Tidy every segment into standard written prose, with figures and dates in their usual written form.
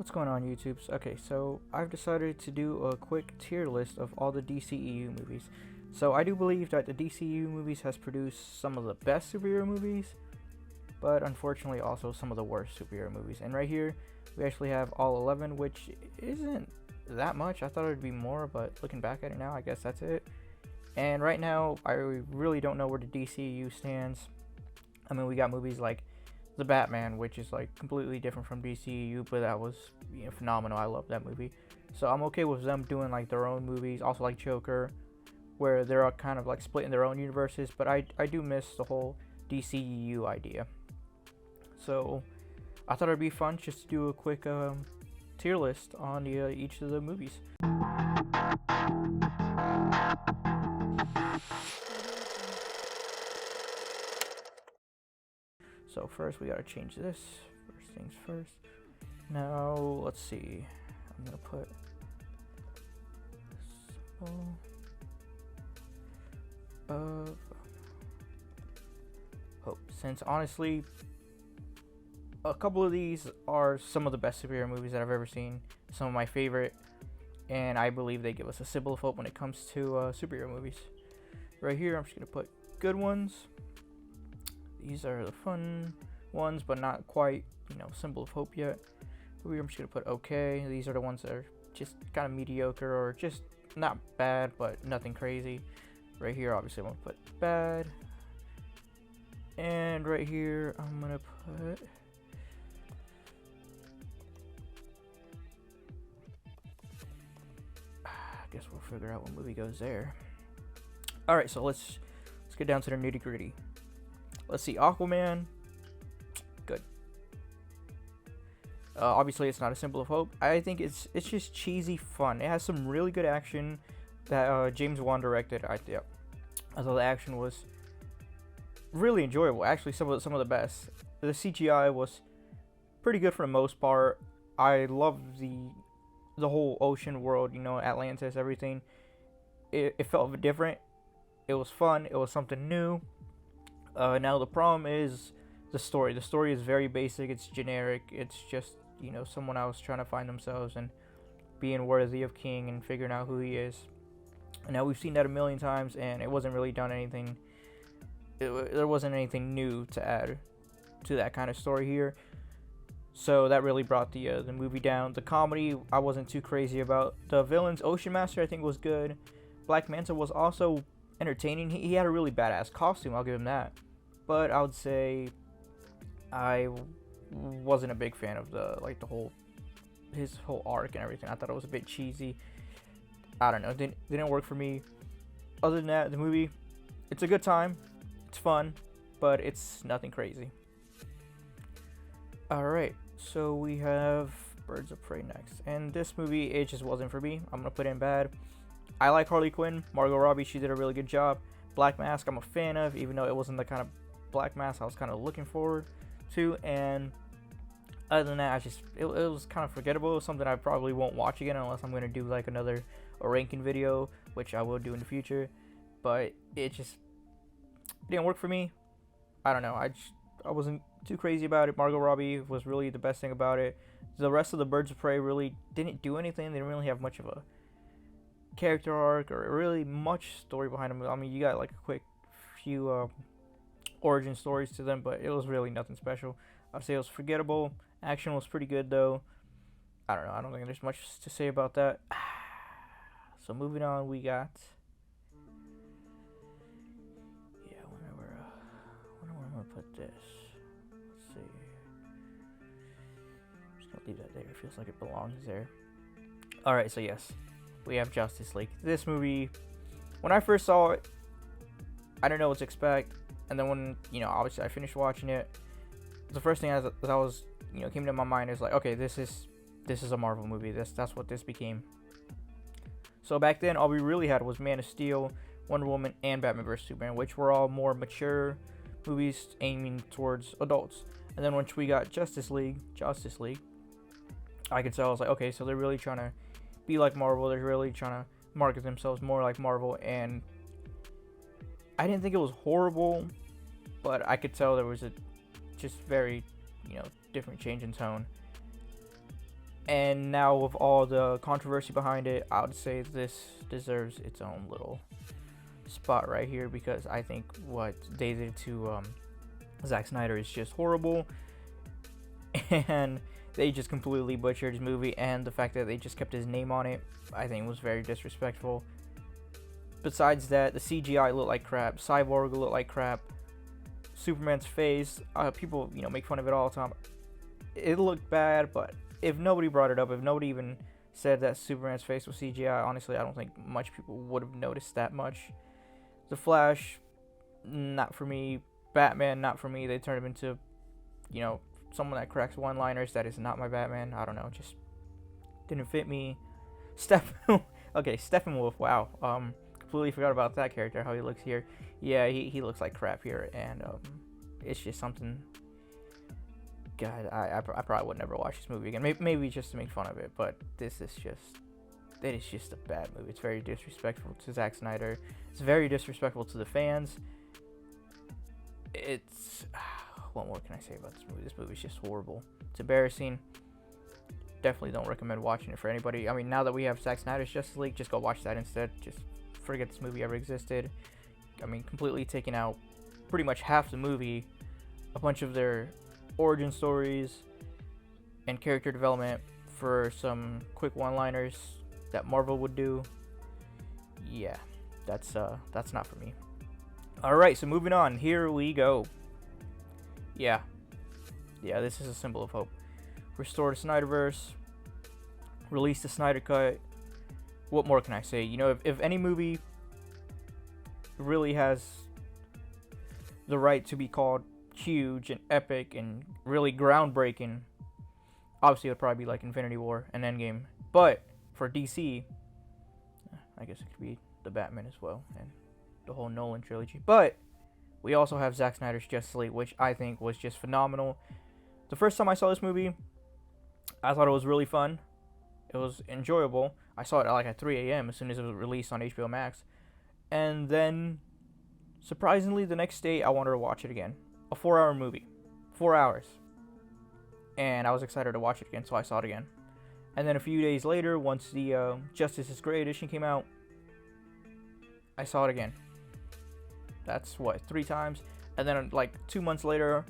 What's going on, YouTubes? Okay, so I've decided to do a quick tier list of all the DCEU movies. So I do believe that the DCEU movies has produced some of the best superhero movies, but unfortunately also some of the worst superhero movies. And right here, we actually have all 11, which isn't that much. I thought it would be more, but looking back at it now, I guess that's it. And right now, I really don't know where the DCEU stands. I mean, we got movies like The Batman, which is like completely different from DCEU, but that was phenomenal. I love that movie. So I'm okay with them doing like their own movies, also like Joker, where they're all kind of like splitting their own universes, but I do miss the whole DCEU idea. So I thought it'd be fun just to do a quick tier list on each of the movies. So first we gotta change this. First things first. Now let's see. I'm gonna put symbol of hope. Since honestly, a couple of these are some of the best superhero movies that I've ever seen. Some of my favorite, and I believe they give us a symbol of hope when it comes to superhero movies. Right here, I'm just gonna put good ones. These are the fun ones, but not quite, symbol of hope yet. Over here, I'm just gonna put okay. These are the ones that are just kind of mediocre or just not bad, but nothing crazy. Right here, obviously, I'm gonna put bad. And right here, I'm gonna put I guess we'll figure out what movie goes there. All right, so let's get down to the nitty gritty. Let's see, Aquaman, good. Obviously, it's not a symbol of hope. I think it's just cheesy fun. It has some really good action that James Wan directed. I thought the action was really enjoyable. Actually, some of the best. The CGI was pretty good for the most part. I love the whole ocean world. Atlantis, everything. It felt different. It was fun. It was something new. Now the problem is the story. The story is very basic. It's generic. It's just someone else trying to find themselves and being worthy of king and figuring out who he is. Now we've seen that a million times, and it wasn't really done anything. There wasn't anything new to add to that kind of story here. So that really brought the movie down. The comedy I wasn't too crazy about. The villains, Ocean Master, I think was good. Black Manta was also entertaining. He had a really badass costume, I'll give him that. But I would say I wasn't a big fan of his whole arc and everything. I thought it was a bit cheesy. I don't know, it didn't work for me. Other than that, the movie, it's a good time, it's fun, but it's nothing crazy. Alright, so we have Birds of Prey next. And this movie, it just wasn't for me. I'm gonna put in bad. I like Harley Quinn, Margot Robbie, she did a really good job. Black Mask, I'm a fan of, even though it wasn't the kind of Black Mask I was kind of looking forward to. And other than that, it was kind of forgettable. It was something I probably won't watch again unless I'm going to do like a ranking video, which I will do in the future. But it didn't work for me. I don't know. I wasn't too crazy about it. Margot Robbie was really the best thing about it. The rest of the Birds of Prey really didn't do anything. They didn't really have much of a character arc or really much story behind them. I mean, you got like a quick few origin stories to them, but it was really nothing special. I'd say it was forgettable. Action was pretty good though. I don't know. I don't think there's much to say about that. So moving on, we got I wonder where I'm gonna put this. Let's see. I'm just gonna leave that there. It feels like it belongs there. All right. So yes, we have Justice League. This movie, when I first saw it, I didn't know what to expect. And then when, obviously I finished watching it, the first thing that was, came to my mind is like, okay, this is a Marvel movie. That's what this became. So back then, all we really had was Man of Steel, Wonder Woman, and Batman vs Superman, which were all more mature movies aiming towards adults. And then once we got Justice League, I could tell, I was like, okay, so they're really trying to be like Marvel. They're really trying to market themselves more like Marvel, and I didn't think it was horrible, but I could tell there was a just very, different change in tone. And now with all the controversy behind it, I would say this deserves its own little spot right here, because I think what they did to Zack Snyder is just horrible, and they just completely butchered his movie, and the fact that they just kept his name on it, I think was very disrespectful. Besides that, the CGI looked like crap, Cyborg looked like crap, Superman's face, people, make fun of it all the time. It looked bad, but if nobody brought it up, if nobody even said that Superman's face was CGI, honestly, I don't think much people would have noticed that much. The Flash, not for me. Batman, not for me. They turned him into, someone that cracks one-liners. That is not my Batman. I don't know, just didn't fit me. Steppenwolf, wow. Completely forgot about that character, how he looks here. Yeah, he looks like crap here, and it's just something. God, I probably would never watch this movie again. Maybe just to make fun of it, but it is just a bad movie. It's very disrespectful to Zack Snyder. It's very disrespectful to the fans. What more can I say about this movie? This movie is just horrible. It's embarrassing. Definitely don't recommend watching it for anybody. I mean, now that we have Zack Snyder's Justice League, just go watch that instead. Just forget this movie ever existed. I mean, completely taking out pretty much half the movie, a bunch of their origin stories and character development for some quick one-liners that Marvel would do. Yeah, that's not for me. Alright, so moving on. Here we go. Yeah, this is a symbol of hope. Restore the Snyderverse. Release the Snyder Cut. What more can I say? If any movie really has the right to be called huge and epic and really groundbreaking, obviously it would probably be like Infinity War and Endgame. But for DC, I guess it could be the Batman as well, and the whole Nolan trilogy. But we also have Zack Snyder's Justice League, which I think was just phenomenal. The first time I saw this movie, I thought it was really fun. It was enjoyable. I saw it at 3 a.m. as soon as it was released on HBO Max. And then, surprisingly, the next day I wanted to watch it again. A 4-hour movie. 4 hours. And I was excited to watch it again, so I saw it again. And then a few days later, once the Justice is Gray edition came out, I saw it again. That's 3 times. And then 2 months later,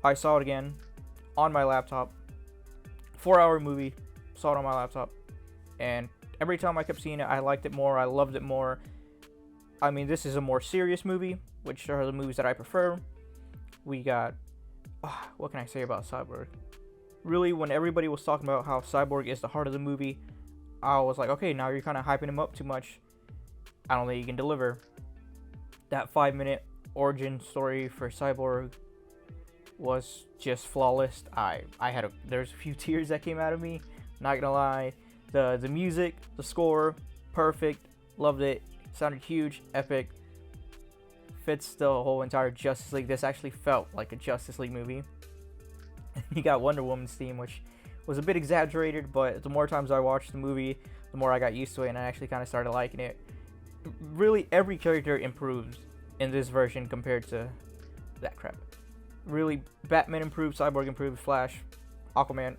I saw it again on my laptop. 4-hour movie, saw it on my laptop. And every time I kept seeing it, I liked it more, I loved it more. I mean, this is a more serious movie, which are the movies that I prefer. We got, what can I say about Cyborg? Really, when everybody was talking about how Cyborg is the heart of the movie, I was like, okay, now you're kind of hyping him up too much. I don't think you can deliver. That 5-minute origin story for Cyborg was just flawless. There's a few tears that came out of me, not gonna lie. The music, the score, perfect, loved it, sounded huge, epic, fits the whole entire Justice League. This actually felt like a Justice League movie. You got Wonder Woman's theme, which was a bit exaggerated, but the more times I watched the movie, the more I got used to it, and I actually kind of started liking it. Really, every character improved in this version compared to that crap. Really, Batman improved, Cyborg improved, Flash, Aquaman.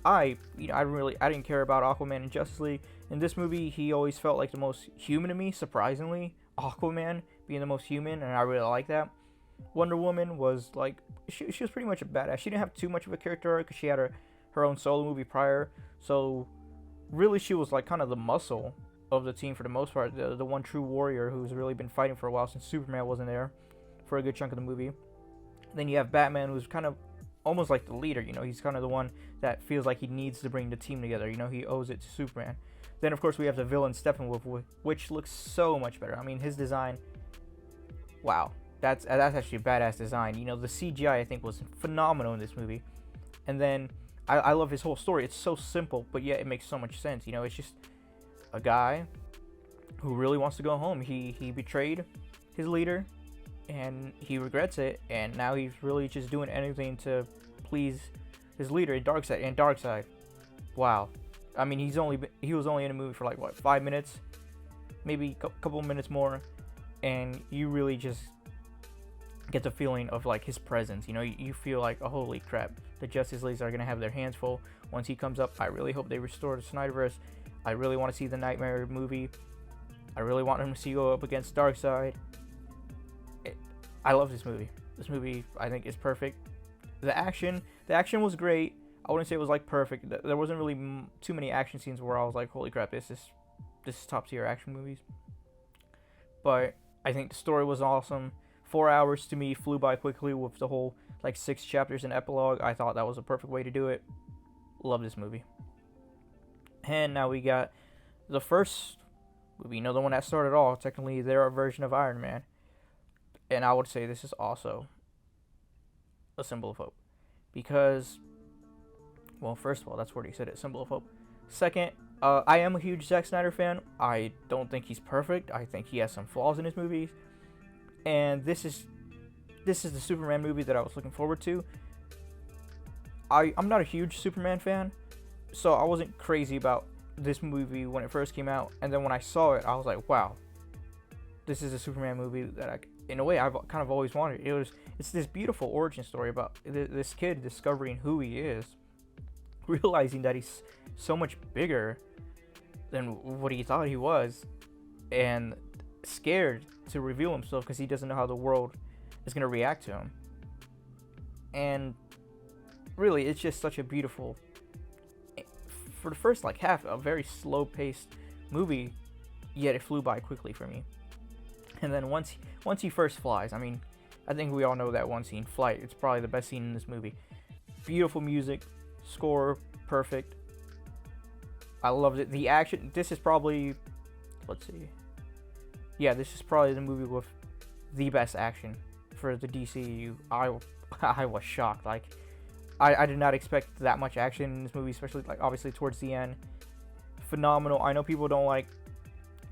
I didn't care about Aquaman in Justice League. In this movie, he always felt like the most human to me, surprisingly. Aquaman being the most human, and I really like that. Wonder Woman was she was pretty much a badass. She didn't have too much of a character arc because she had her own solo movie prior. So really, she was kind of the muscle of the team for the most part. The one true warrior who's really been fighting for a while since Superman wasn't there for a good chunk of the movie. Then you have Batman, who's kind of almost like the leader. He's kind of the one that feels like he needs to bring the team together. He owes it to Superman. Then of course we have the villain Steppenwolf, which looks so much better. I mean, his design, wow, that's actually a badass design. The CGI I think was phenomenal in this movie. And then I love his whole story. It's so simple, but yet it makes so much sense. It's just a guy who really wants to go home. He betrayed his leader, and he regrets it, and now he's really just doing anything to please his leader, Darkseid. Wow. I mean, he was only in the movie for 5 minutes, maybe a couple minutes more, and you really just get the feeling of his presence. You feel like, oh, holy crap, the Justice Leagues are gonna have their hands full once he comes up. I really hope they restore the Snyderverse. I really want to see the Nightmare movie. I really want him to see go up against Darkseid. I love this movie. This movie, I think, is perfect. The action was great. I wouldn't say it was like perfect. There wasn't really too many action scenes where I was like, holy crap, this is top tier action movies. But I think the story was awesome. 4 hours to me flew by quickly with the whole like 6 chapters and epilogue. I thought that was a perfect way to do it. Love this movie. And now we got the first movie, the one that started all, technically their version of Iron Man. And I would say this is also a symbol of hope. Because, well, first of all, that's where he said it, symbol of hope. Second, I am a huge Zack Snyder fan. I don't think he's perfect. I think he has some flaws in his movies. And this is the Superman movie that I was looking forward to. I'm not a huge Superman fan, so I wasn't crazy about this movie when it first came out. And then when I saw it, I was like, wow, this is a Superman movie that in a way, I've kind of always wanted. It's this beautiful origin story about this kid discovering who he is, realizing that he's so much bigger than what he thought he was, and scared to reveal himself because he doesn't know how the world is going to react to him. And really, it's just such a beautiful, for the first like half, a very slow-paced movie, yet it flew by quickly for me. And then once he first flies, I mean, I think we all know that one scene, flight. It's probably the best scene in this movie. Beautiful music, score, perfect. I loved it. The action, this is probably, let's see. Yeah, this is probably the movie with the best action for the DCEU. I was shocked. Like, I did not expect that much action in this movie, especially, like, obviously towards the end. Phenomenal. I know people don't like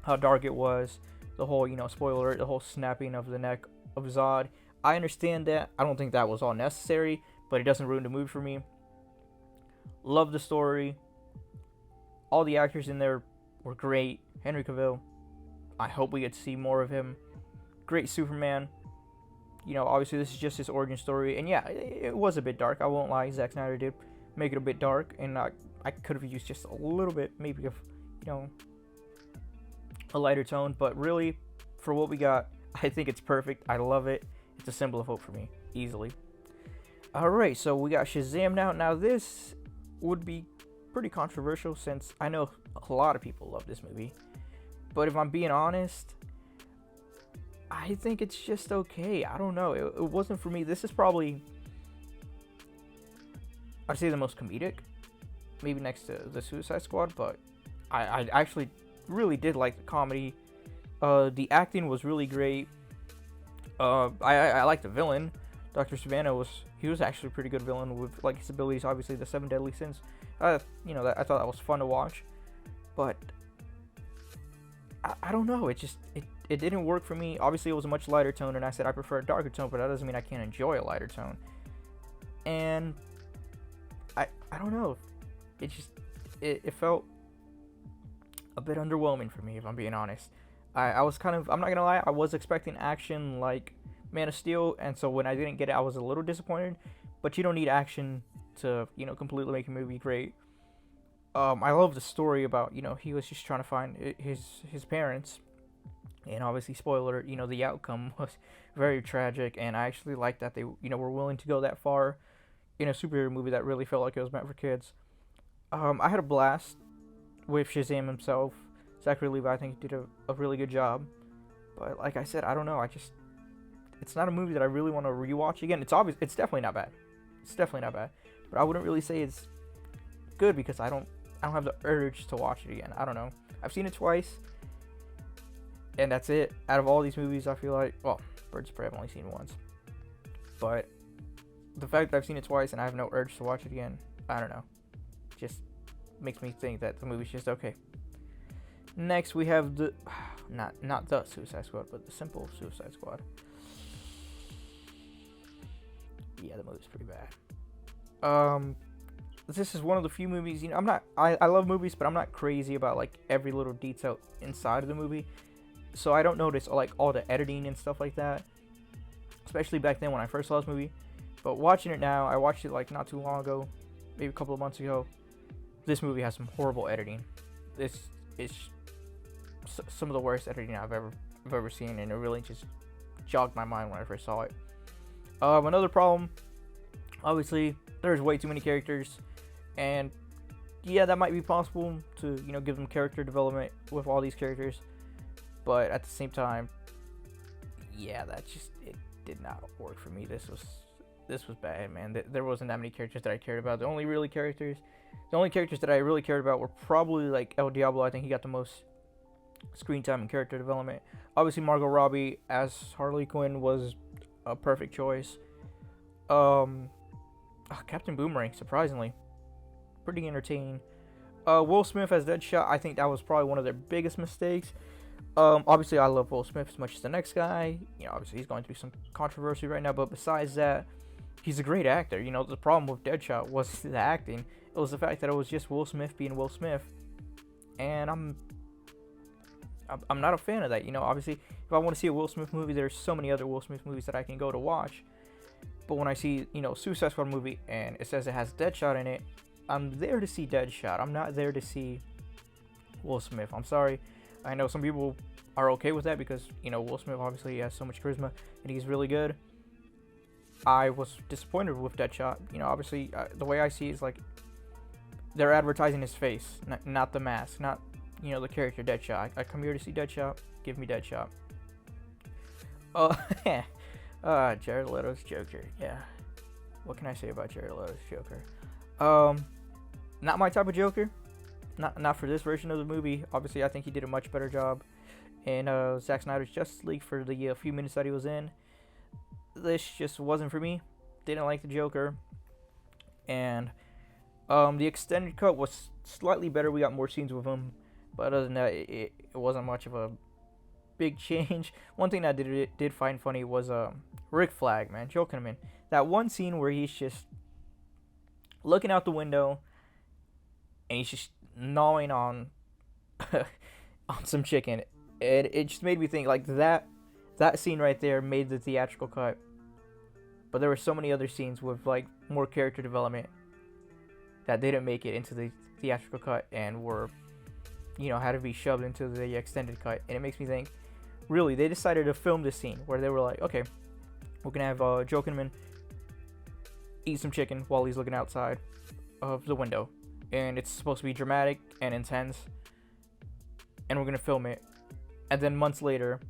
how dark it was. The whole, spoiler alert, the whole snapping of the neck of Zod. I understand that. I don't think that was all necessary, but it doesn't ruin the movie for me. Love the story. All the actors in there were great. Henry Cavill, I hope we get to see more of him. Great Superman. Obviously this is just his origin story. And yeah, it was a bit dark. I won't lie. Zack Snyder did make it a bit dark. And I could have used just a little bit, maybe of, a lighter tone. But really, for what we got, I think it's perfect. I love it. It's a symbol of hope for me, easily. Alright, so we got Shazam now. Now this would be pretty controversial since I know a lot of people love this movie. But if I'm being honest, I think it's just okay. I don't know. It wasn't for me. This is probably, I'd say, the most comedic. Maybe next to the Suicide Squad. But I actually really did like the comedy. The acting was really great. I like the villain. Dr. Savannah was actually a pretty good villain with like his abilities. Obviously, the 7 deadly sins. I thought that was fun to watch. But I don't know. It didn't work for me. Obviously, it was a much lighter tone, and I said I prefer a darker tone, but that doesn't mean I can't enjoy a lighter tone. And I don't know. It felt a bit underwhelming for me, if I'm being honest. I was kind of, I'm not gonna lie, I was expecting action like Man of Steel, and so when I didn't get it, I was a little disappointed. But you don't need action to, completely make a movie great. I love the story about, he was just trying to find his parents. And obviously, spoiler, the outcome was very tragic. And I actually like that they, were willing to go that far in a superhero movie that really felt like it was meant for kids. I had a blast with Shazam himself. Zachary Levi, I think, did a really good job. But like I said, I don't know. It's not a movie that I really want to rewatch again. It's definitely not bad. It's definitely not bad. But I wouldn't really say it's good because I don't have the urge to watch it again. I don't know. I've seen it twice, and that's it. Out of all these movies, I feel like, well, Birds of Prey I've only seen once. But the fact that I've seen it twice and I have no urge to watch it again, I don't know. Just makes me think that the movie's just okay. Next, we have the, not the Suicide Squad, but the simple Suicide Squad. Yeah, the movie's pretty bad. This is one of the few movies, I love movies, but I'm not crazy about like every little detail inside of the movie. So I don't notice like all the editing and stuff like that, especially back then when I first saw this movie. But watching it now, I watched it like not too long ago, maybe a couple of months ago. this movie has some horrible editing. This is some of the worst editing I've ever seen, and it really just jogged my mind when I first saw it. Another problem, obviously, there's way too many characters, and yeah, that might be possible to, you know, give them character development with all these characters, but at the same time, yeah, it did not work for me. This was bad, man. There wasn't that many characters that I cared about. The only characters that I really cared about were probably like El Diablo. I think he got the most screen time and character development. Obviously, Margot Robbie as Harley Quinn was a perfect choice. Captain Boomerang, surprisingly, pretty entertaining. Will Smith as Deadshot, I think that was probably one of their biggest mistakes. Obviously, I love Will Smith as much as the next guy. You know, obviously he's going through some controversy right now, but besides that, he's a great actor. You know, the problem with Deadshot was the acting. It was the fact that it was just Will Smith being Will Smith, and I'm not a fan of that. You know, obviously, if I want to see a Will Smith movie, there's so many other Will Smith movies that I can go to watch. But when I see, you know, Suicide Squad movie and it says it has Deadshot in it, I'm there to see Deadshot. I'm not there to see Will Smith. I'm sorry. I know some people are okay with that because, you know, Will Smith obviously has so much charisma and he's really good. I was disappointed with Deadshot. You know, obviously, the way I see it is like they're advertising his face, not the mask, not, you know, the character Deadshot. I come here to see Deadshot. Give me Deadshot. Jared Leto's Joker. Yeah. What can I say about Jared Leto's Joker? Not my type of Joker. Not for this version of the movie. Obviously, I think he did a much better job in Zack Snyder's Justice League for the few minutes that he was in. This just wasn't for me. Didn't like the Joker. And the extended cut was slightly better. We got more scenes with him. But other than that, it wasn't much of a big change. One thing that I did find funny was Rick Flag, man. Joe Kinnaman. That one scene where he's just looking out the window and he's just gnawing on on some chicken. And it just made me think, like, that scene right there made the theatrical cut. But there were so many other scenes with, like, more character development that didn't make it into the theatrical cut and were, you know, had to be shoved into the extended cut. And it makes me think, really, they decided to film this scene where they were like, okay, we're gonna have Joe Kinnaman eat some chicken while he's looking outside of the window, and it's supposed to be dramatic and intense, and we're gonna film it. And then months later,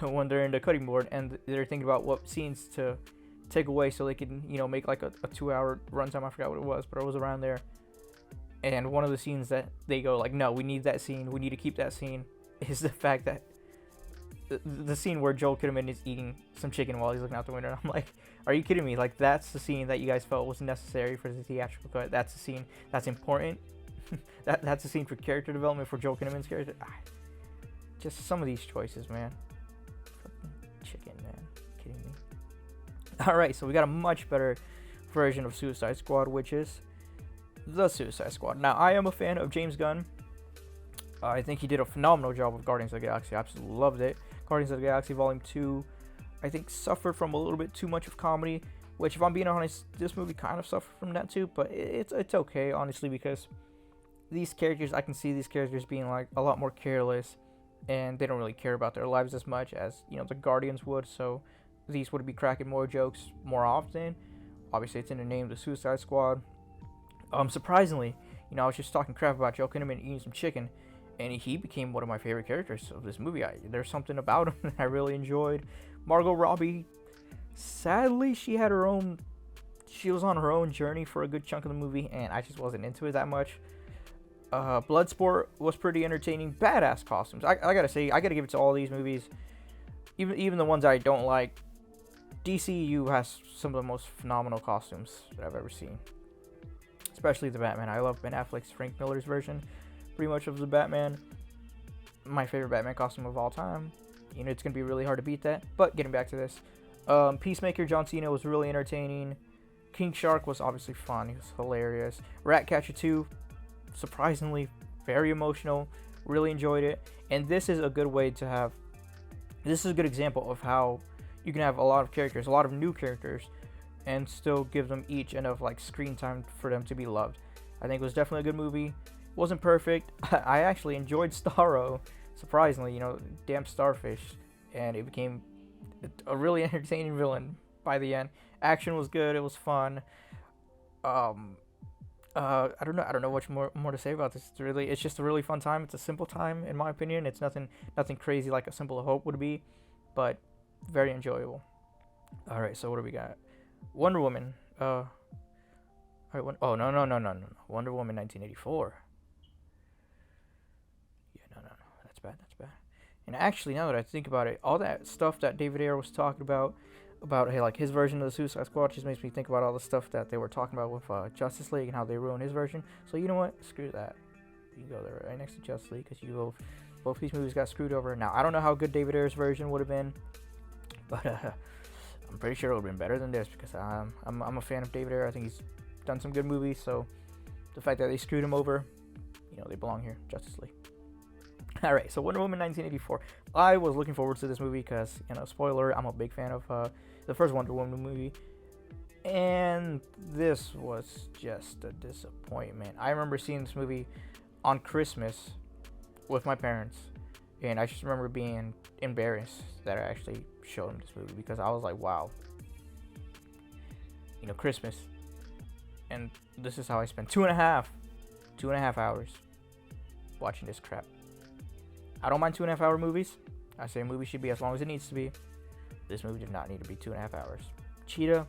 when they're in the cutting board and they're thinking about what scenes to take away so they can, you know, make like a 2-hour runtime, I forgot what it was, but it was around there. And one of the scenes that they go like, no, we need that scene, we need to keep that scene, is the fact that the scene where Joel Kinnaman is eating some chicken while he's looking out the window. And I'm like, are you kidding me? Like, that's the scene that you guys felt was necessary for the theatrical cut. That's the scene that's important. That's the scene for character development for Joel Kinnaman's character. Just some of these choices, man. Fucking chicken, man. Kidding me? Alright, so we got a much better version of Suicide Squad, which is The Suicide Squad. Now, I am a fan of James Gunn. I think he did a phenomenal job with Guardians of the Galaxy. I absolutely loved it. Guardians of the Galaxy Volume 2, I think, suffered from a little bit too much of comedy, which, if I'm being honest, this movie kind of suffered from that too, but it's okay, honestly, because these characters, I can see these characters being, like, a lot more careless, and they don't really care about their lives as much as, you know, the Guardians would, so these would be cracking more jokes more often. Obviously, it's in the name, The Suicide Squad. Surprisingly, you know, I was just talking crap about Joel Kinnaman eating some chicken, and he became one of my favorite characters of this movie. There's something about him that I really enjoyed. Margot Robbie, sadly, she was on her own journey for a good chunk of the movie, and I just wasn't into it that much. Bloodsport was pretty entertaining. Badass costumes. I gotta say, I gotta give it to all these movies. Even the ones I don't like. DCEU has some of the most phenomenal costumes that I've ever seen. Especially the Batman. I love Ben Affleck's Frank Miller's version, pretty much, of the Batman. My favorite Batman costume of all time. You know, it's going to be really hard to beat that. But getting back to this. Peacemaker, John Cena was really entertaining. King Shark was obviously fun. He was hilarious. Ratcatcher 2, surprisingly, very emotional. Really enjoyed it. And this is a good way to have... This is a good example of how you can have a lot of characters, a lot of new characters, and still give them each enough like screen time for them to be loved. I think it was definitely a good movie. It wasn't perfect. I actually enjoyed Starro, surprisingly, damn starfish, and it became a really entertaining villain by the end. Action was good. It was fun. I don't know much more to say about this. It's just a really fun time. It's a simple time, in my opinion. It's nothing crazy like A Simple Hope would be, but very enjoyable. All right, so what do we got? Wonder Woman. All right, oh no. Wonder Woman 1984. Yeah, no. That's bad. And actually, now that I think about it, all that stuff that David Ayer was talking about hey, like his version of the Suicide Squad just makes me think about all the stuff that they were talking about with Justice League and how they ruined his version. So you know what? Screw that. You go there right next to Justice League because both these movies got screwed over. Now I don't know how good David Ayer's version would have been, but I'm pretty sure it would have been better than this because I'm a fan of David Ayer. I think he's done some good movies. So the fact that they screwed him over, they belong here. Justice League. Alright, so Wonder Woman 1984. I was looking forward to this movie because, spoiler, I'm a big fan of the first Wonder Woman movie. And this was just a disappointment. I remember seeing this movie on Christmas with my parents. And I just remember being embarrassed that I actually showed them this movie because I was like, wow. Christmas. And this is how I spent 2.5 hours watching this crap. I don't mind 2.5 hour movies. I say a movie should be as long as it needs to be. This movie did not need to be 2.5 hours. Cheetah,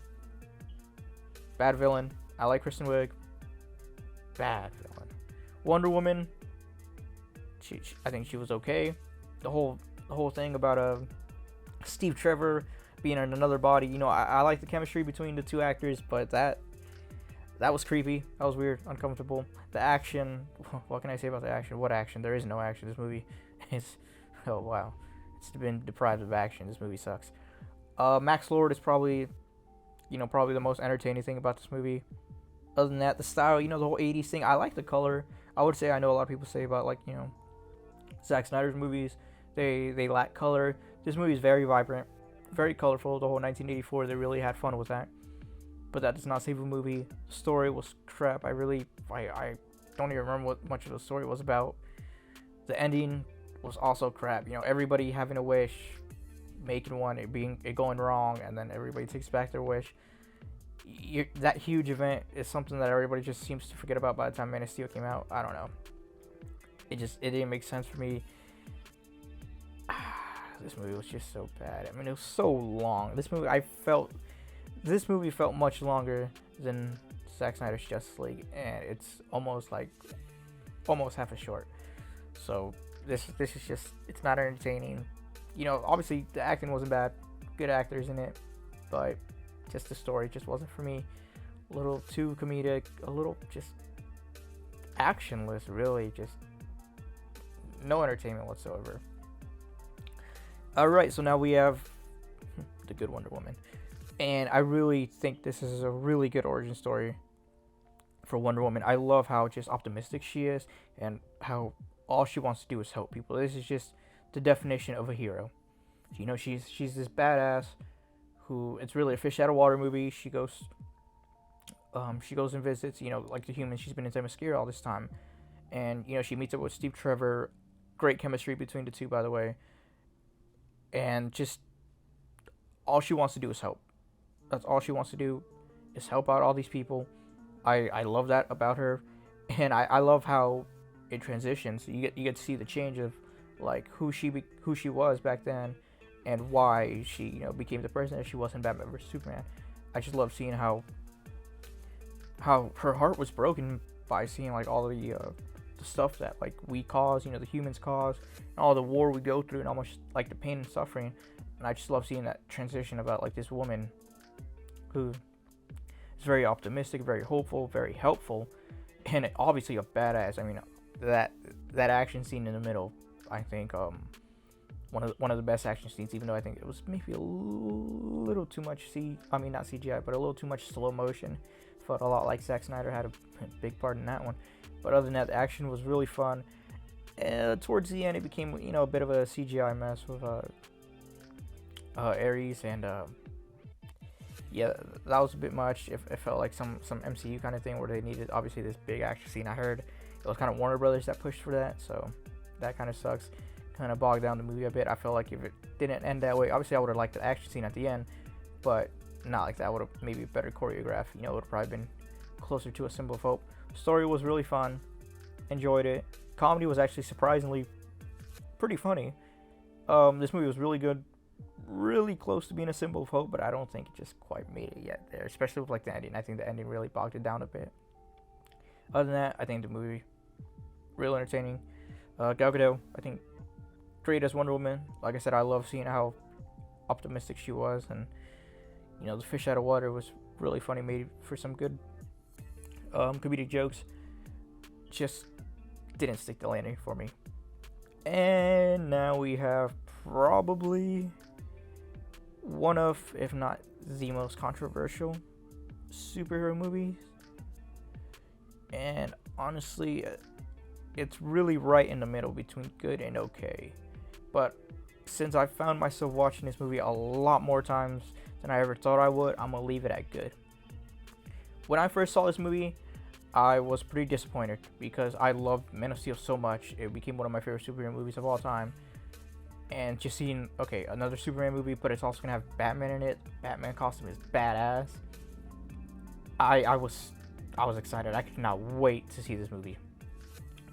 bad villain. I like Kristen Wiig, bad villain. Wonder Woman, I think she was okay. The whole thing about Steve Trevor being in another body. I like the chemistry between the two actors, but that was creepy. That was weird, uncomfortable. The action. What can I say about the action? What action? There is no action. This movie is. Oh wow, it's been deprived of action. This movie sucks. Max Lord is probably the most entertaining thing about this movie. Other than that, the style, the whole 80s thing. I like the color. I would say I know a lot of people say about Zack Snyder's movies. They lack color. This movie is very vibrant, very colorful. The whole 1984, they really had fun with that. But that does not save the movie. The story was crap. I don't even remember what much of the story was about. The ending was also crap. Everybody having a wish, making one, it going wrong, and then everybody takes back their wish. That huge event is something that everybody just seems to forget about by the time Man of Steel came out. I don't know. It didn't make sense for me. This movie was just so bad. It was so long. This movie felt much longer than Zack Snyder's Justice League, and it's almost half as short. So this is just, it's not entertaining. Obviously the acting wasn't bad, good actors in it, but just the story just wasn't for me. A little too comedic, a little just actionless, really, just no entertainment whatsoever. Alright, so now we have the good Wonder Woman. And I really think this is a really good origin story for Wonder Woman. I love how just optimistic she is and how all she wants to do is help people. This is just the definition of a hero. She's this badass who, it's really a fish out of water movie. She goes and visits, like the humans. She's been in Themyscira all this time. And, she meets up with Steve Trevor. Great chemistry between the two, by the way. And just all she wants to do is help. That's all she wants to do is help out all these people. I love that about her. And I love how it transitions. You get to see the change of like who she was back then and why she became the person that she was in Batman vs Superman. I just love seeing how her heart was broken by seeing like all the stuff that like we cause, the humans cause, and all the war we go through, and almost like the pain and suffering. And I just love seeing that transition about like this woman who is very optimistic, very hopeful, very helpful, and obviously a badass. That action scene in the middle, I think one of the best action scenes, even though I think it was maybe a little too much not CGI, but a little too much slow motion. Felt a lot like Zack Snyder had a big part in that one. But other than that, the action was really fun. Towards the end, it became a bit of a CGI mess with Ares, and yeah, that was a bit much. It felt like some MCU kind of thing where they needed obviously this big action scene. I heard it was kind of Warner Brothers that pushed for that, so that kind of sucks. Kind of bogged down the movie a bit. I felt like if it didn't end that way, obviously I would have liked the action scene at the end, but not like that. Would have maybe better choreographed. You know, it would have probably been closer to A Symbol of Hope. Story was really fun. Enjoyed it. Comedy was actually surprisingly pretty funny. This movie was really good. Really close to being A Symbol of Hope, but I don't think it just quite made it yet there, especially with like the ending. I think the ending really bogged it down a bit. Other than that, I think the movie real entertaining. Gal Gadot, I think great as Wonder Woman. Like I said, I love seeing how optimistic she was, and you know, the fish out of water was really funny, made for some good comedic jokes. Just didn't stick the landing for me. And now we have probably one of, if not the most controversial superhero movies. And honestly, it's really right in the middle between good and okay. But since I found myself watching this movie a lot more times than I ever thought I would, I'm gonna leave it at good. When I first saw this movie, I was pretty disappointed because I loved Man of Steel so much. It became one of my favorite superhero movies of all time. And just seeing, okay, another Superman movie, but it's also gonna have Batman in it. Batman costume is badass. I was excited. I could not wait to see this movie.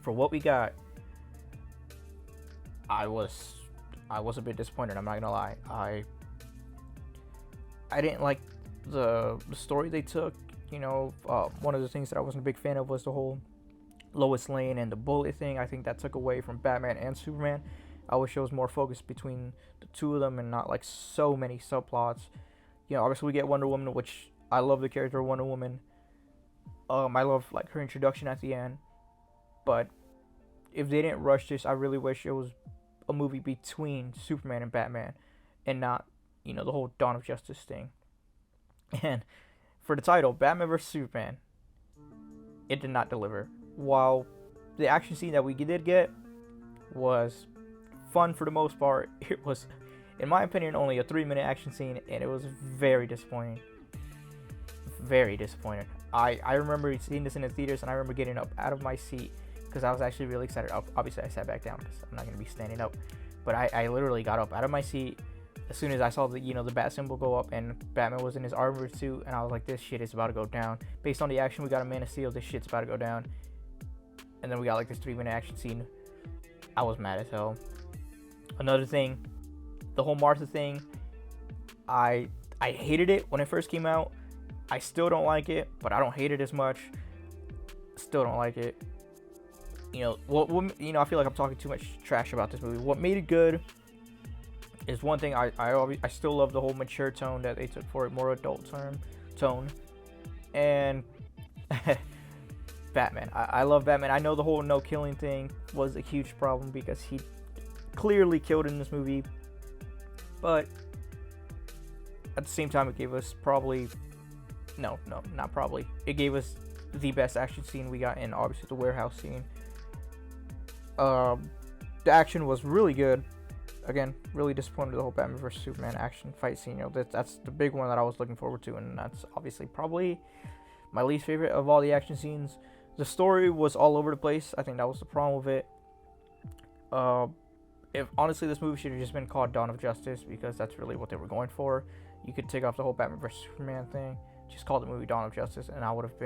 For what we got, I was a bit disappointed. I'm not gonna lie. I didn't like the story they took. You know, one of the things that I wasn't a big fan of was the whole Lois Lane and the bullet thing. I think that took away from Batman and Superman. I wish there was more focus between the two of them and not like so many subplots. You know, obviously we get Wonder Woman, which I love the character of Wonder Woman. I love like her introduction at the end. But if they didn't rush this, I really wish it was a movie between Superman and Batman, and not, you know, the whole Dawn of Justice thing. And for the title, Batman vs Superman, it did not deliver. While the action scene that we did get was fun for the most part, it was, in my opinion, only a 3-minute action scene, and it was very disappointing. Very disappointing. I remember seeing this in the theaters, and I remember getting up out of my seat because I was actually really excited. Obviously, I sat back down because I'm not going to be standing up. But I literally got up out of my seat as soon as I saw the, you know, the bat symbol go up and Batman was in his armored suit, and I was like, this shit is about to go down. Based on the action we got in Man of Steel, this shit's about to go down. And then we got like this 3-minute action scene. I was mad as hell. Another thing, the whole Martha thing, I hated it when it first came out. I still don't like it, but I don't hate it as much. Still don't like it. You know, what I feel like I'm talking too much trash about this movie. What made it good is one thing. I still love the whole mature tone that they took for it, more adult tone. And Batman. I love Batman. I know the whole no killing thing was a huge problem because he clearly killed in this movie, but at the same time, it gave us it gave us the best action scene we got in, obviously, the warehouse scene. The action was really good. Again, really disappointed with the whole Batman vs Superman action fight scene. You know, that's the big one that I was looking forward to, and that's obviously probably my least favorite of all the action scenes. The story was all over the place. I think that was the problem with it. If honestly, this movie should have just been called Dawn of Justice, because that's really what they were going for. You could take off the whole Batman vs Superman thing, just call the movie Dawn of Justice, and I would have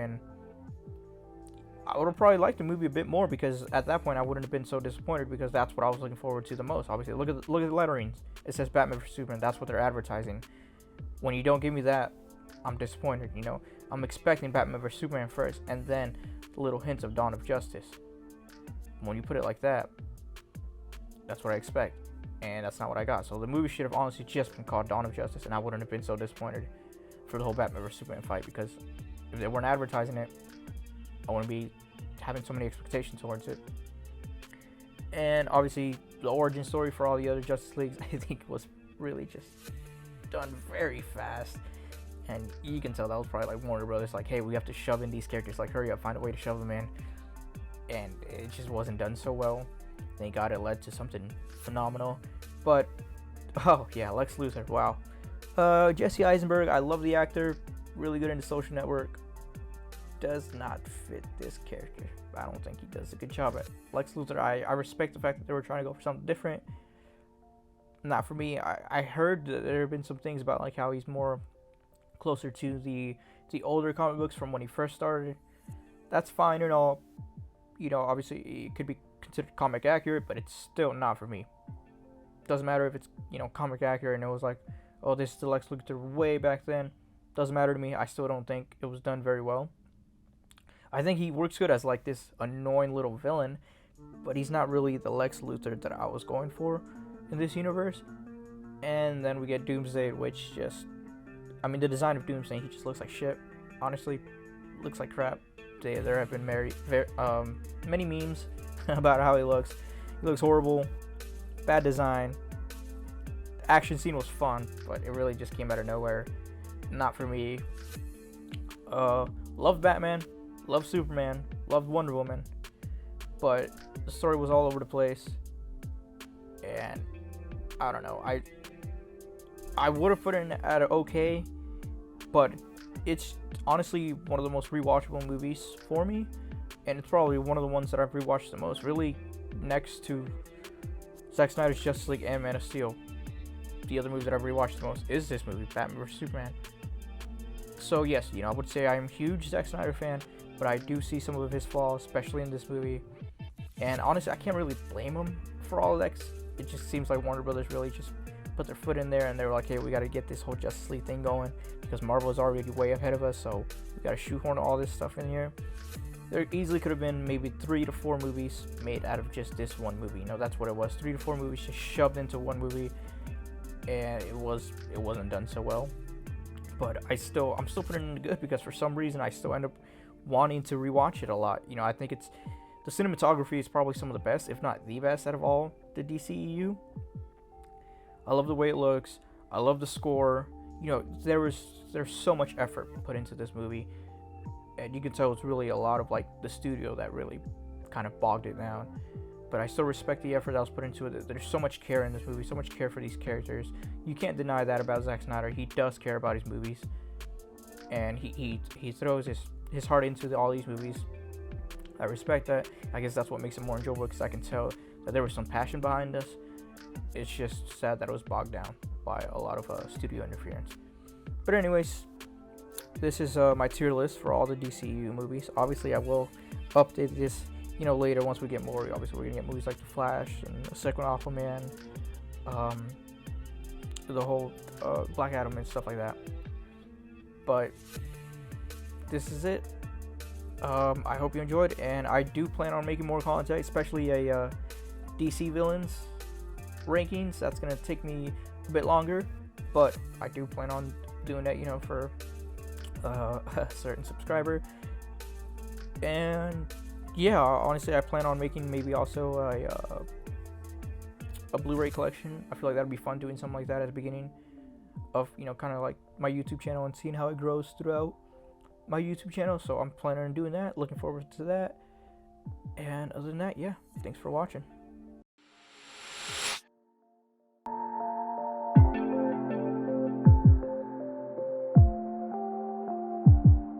probably liked the movie a bit more, because at that point I wouldn't have been so disappointed, because that's what I was looking forward to the most. Obviously, look at the letterings. It says Batman vs Superman. That's what they're advertising. When you don't give me that, I'm disappointed. You know, I'm expecting Batman vs Superman first, and then the little hints of Dawn of Justice. When you put it like that, that's what I expect, and that's not what I got. So the movie should have honestly just been called Dawn of Justice, and I wouldn't have been so disappointed for the whole Batman vs Superman fight, because if they weren't advertising it, I wouldn't be having so many expectations towards it. And obviously, the origin story for all the other Justice Leagues, I think, was really just done very fast. And you can tell that was probably like Warner Brothers, like, hey, we have to shove in these characters, like, hurry up, find a way to shove them in. And it just wasn't done so well. Thank God it led to something phenomenal. But, oh yeah, Lex Luthor, wow. Jesse Eisenberg, I love the actor, really good in The Social Network. Does not fit this character. I don't think he does a good job at Lex Luthor. I respect the fact that they were trying to go for something different. Not for me. I heard that there have been some things about like how he's more closer to the older comic books from when he first started. That's fine and all. You know, obviously it could be considered comic accurate, but it's still not for me. Doesn't matter if it's, you know, comic accurate and it was like, oh, this is the Lex Luthor way back then. Doesn't matter to me. I still don't think it was done very well. I think he works good as like this annoying little villain, but he's not really the Lex Luthor that I was going for in this universe. And then we get Doomsday, which just, I mean, the design of Doomsday, he just looks like shit. Honestly, looks like crap. There have been many memes about how he looks. He looks horrible. Bad design. The action scene was fun, but it really just came out of nowhere. Not for me. Loved Batman. Loved Superman. Loved Wonder Woman. But the story was all over the place. And I don't know. I would have put it at an okay, but it's honestly one of the most rewatchable movies for me, and it's probably one of the ones that I've rewatched the most, really next to Zack Snyder's Justice League and Man of Steel. The other movie that I've rewatched the most is this movie, Batman vs Superman. So yes, you know, I would say I'm a huge Zack Snyder fan, but I do see some of his flaws, especially in this movie, and honestly, I can't really blame him for all of that. It just seems like Warner Brothers really just put their foot in there and they were like, hey, we got to get this whole Justice League thing going because Marvel is already way ahead of us, so we got to shoehorn all this stuff in here. There easily could have been maybe 3 to 4 movies made out of just this one movie. You know, that's what it was. 3 to 4 movies just shoved into one movie, and it wasn't done so well. But I'm still putting it in good because for some reason I still end up wanting to rewatch it a lot. You know, I think the cinematography is probably some of the best, if not the best, out of all the DCEU. I love the way it looks. I love the score. You know, there's so much effort put into this movie, and you can tell it's really a lot of like the studio that really kind of bogged it down. But I still respect the effort that was put into it. There's so much care in this movie, so much care for these characters. You can't deny that about Zack Snyder. He does care about his movies, and he throws his heart into all these movies. I respect that. I guess that's what makes it more enjoyable, because I can tell that there was some passion behind this. It's just sad that it was bogged down by a lot of studio interference. But anyways, this is my tier list for all the DCEU movies. Obviously, I will update this, you know, later once we get more. Obviously, we're gonna get movies like The Flash and the second Aquaman, the whole Black Adam and stuff like that. But this is it. I hope you enjoyed, and I do plan on making more content, especially a DC villains rankings. That's gonna take me a bit longer, but I do plan on doing that, you know, for a certain subscriber. And yeah, honestly, I plan on making maybe also a Blu-ray collection. I feel like that'd be fun doing something like that at the beginning of, you know, kind of like my YouTube channel and seeing how it grows throughout my YouTube channel. So I'm planning on doing that. Looking forward to that. And other than that, yeah, thanks for watching.